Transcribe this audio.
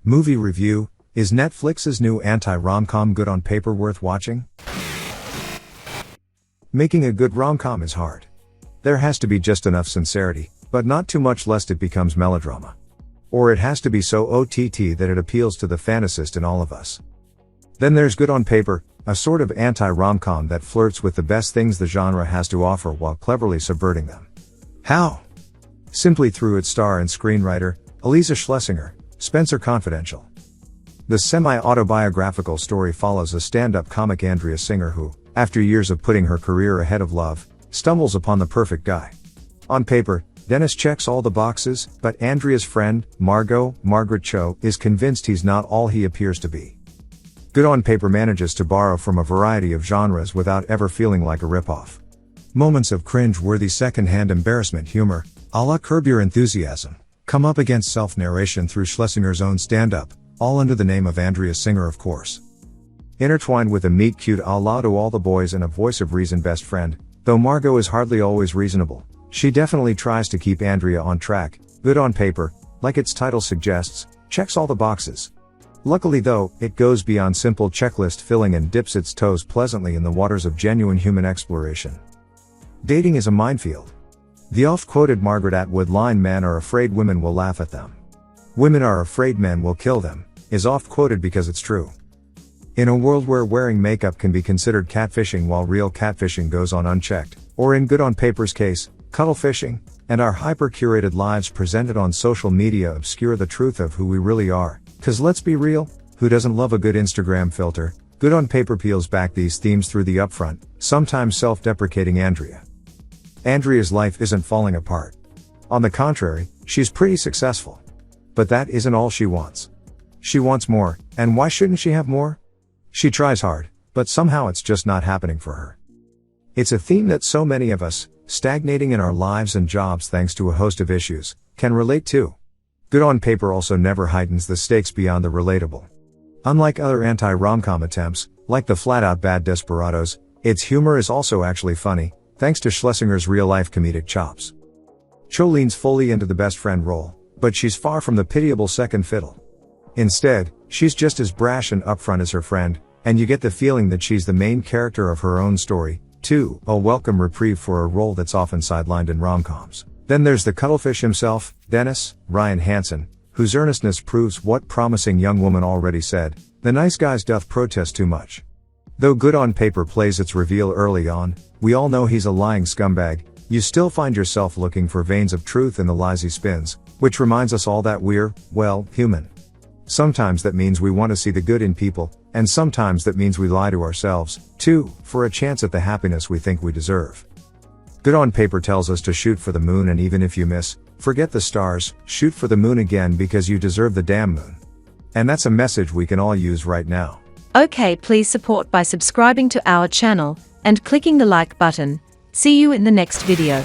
Movie review: is Netflix's new anti-rom-com good on paper worth watching? Making a good rom-com is hard. There has to be just enough sincerity, but not too much lest it becomes melodrama. Or it has to be so OTT that it appeals to the fantasist in all of us. Then there's good on paper, a sort of anti-rom-com that flirts with the best things the genre has to offer while cleverly subverting them. How? Simply through its star and screenwriter, Iliza Shlesinger, Spencer Confidential. The semi-autobiographical story follows a stand-up comic Andrea Singer who, after years of putting her career ahead of love, stumbles upon the perfect guy. On paper, Dennis checks all the boxes, but Andrea's friend, Margaret Cho, is convinced he's not all he appears to be. Good on paper manages to borrow from a variety of genres without ever feeling like a ripoff. Moments of cringe-worthy second-hand embarrassment humor, a la Curb Your Enthusiasm, come up against self-narration through Schlesinger's own stand-up, all under the name of Andrea Singer of course. Intertwined with a meet-cute a la To All the Boys and a voice of reason best friend, though Margot is hardly always reasonable, she definitely tries to keep Andrea on track. Good on paper, like its title suggests, checks all the boxes. Luckily though, it goes beyond simple checklist filling and dips its toes pleasantly in the waters of genuine human exploration. Dating is a minefield. The oft-quoted Margaret Atwood line "men are afraid women will laugh at them. Women are afraid men will kill them," is oft-quoted because it's true. In a world where wearing makeup can be considered catfishing while real catfishing goes on unchecked, or in good on paper's case, cuddle fishing, and our hyper-curated lives presented on social media obscure the truth of who we really are, 'cause let's be real, who doesn't love a good Instagram filter? Good on paper peels back these themes through the upfront, sometimes self-deprecating Andrea. Andrea's life isn't falling apart. On the contrary, she's pretty successful. But that isn't all she wants. She wants more, and why shouldn't she have more? She tries hard, but somehow it's just not happening for her. It's a theme that so many of us, stagnating in our lives and jobs thanks to a host of issues, can relate to. Good on paper also never heightens the stakes beyond the relatable. Unlike other anti-rom-com attempts, like the flat-out bad Desperados, its humor is also actually funny, thanks to Schlesinger's real-life comedic chops. Cho leans fully into the best friend role, but she's far from the pitiable second fiddle. Instead, she's just as brash and upfront as her friend, and you get the feeling that she's the main character of her own story, too, a welcome reprieve for a role that's often sidelined in rom-coms. Then there's the cuddlefish himself, Dennis, Ryan Hansen, whose earnestness proves what promising young woman already said, "The nice guys doth protest too much." Though good on paper plays its reveal early on, we all know he's a lying scumbag, you still find yourself looking for veins of truth in the lies he spins, which reminds us all that we're, well, human. Sometimes that means we want to see the good in people, and sometimes that means we lie to ourselves, too, for a chance at the happiness we think we deserve. Good on paper tells us to shoot for the moon, and even if you miss, forget the stars, shoot for the moon again because you deserve the damn moon. And that's a message we can all use right now. Okay, please support by subscribing to our channel and clicking the like button. See you in the next video.